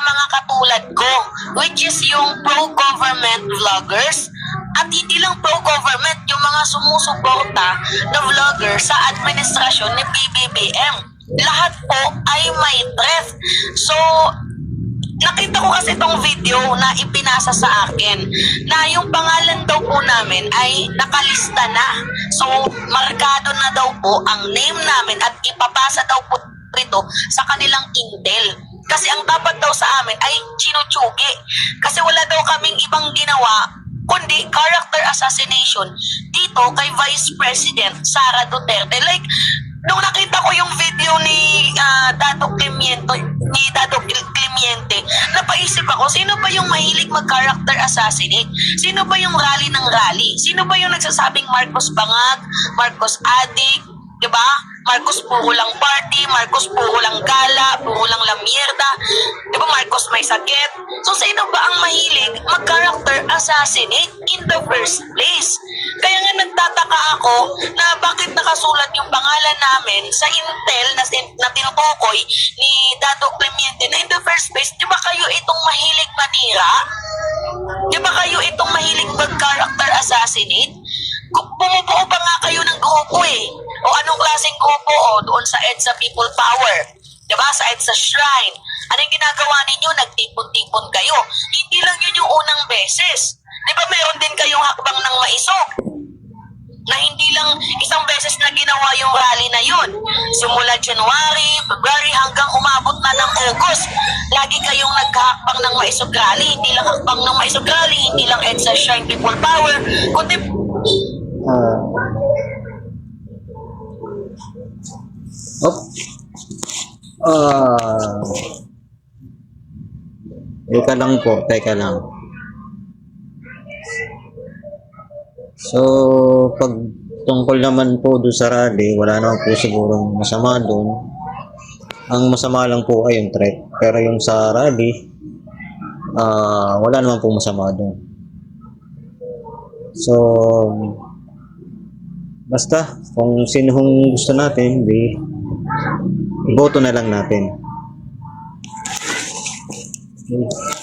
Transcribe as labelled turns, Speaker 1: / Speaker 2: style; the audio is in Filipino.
Speaker 1: mga katulad ko, which is yung pro-government vloggers. At hindi lang pro-government, yung mga sumusuporta na vlogger sa administrasyon ni PBBM. Lahat po ay may threat. So, nakita ko kasi itong video na ipinasa sa akin na yung pangalan daw po namin ay nakalista na. So, markado na daw po ang name namin at ipapasa daw po ito sa kanilang intel. Kasi ang dapat daw sa amin ay chinuchugi. Kasi wala daw kaming ibang ginawa kundi character assassination dito kay Vice President Sara Duterte. Like, nung nakita ko yung video ni Dato Clemente, napaisip ako, sino ba yung mahilig mag-character assassinate? Sino ba yung rally ng rally? Sino ba yung nagsasabing Marcos bangag, Marcos addict, di ba? Marcos puro lang party, Marcos puro lang gala, puro lang lamierda, di ba? Marcos may sakit. So, sino ba ang mahilig mag-character assassinate in the first place? Kaya nga nagtataka ako na bakit nakasulat yung pangalan namin sa intel na tinutukoy ni Dato Clemente na in the first place, di ba kayo itong mahilig manira? Di ba kayo itong mahilig mag-character assassinate? Bumubuo pa nga kayo ng grupo eh. O anong klaseng grupo? O doon sa EDSA People Power. Diba? Sa EDSA Shrine. Anong ginagawa ninyo? Nagtipon-tipon kayo. Hindi lang yun yung unang beses. Diba meron din kayong hakbang ng maisog? Na hindi lang isang beses na ginawa yung rally na yun. Simula January, February hanggang umabot na ng August. Lagi kayong nagkahakbang ng maisog rally. Hindi lang hakbang ng maisog rally, hindi lang EDSA Shrine People Power, kundi
Speaker 2: Teka lang po, teka lang. So, pag tungkol naman po doon sa rally, wala naman po sigurong masama doon. Ang masama lang po ay yung threat. Pero yung sa rally, wala naman po masama doon. So, basta, kung sino gusto natin, iboto na lang natin. Okay.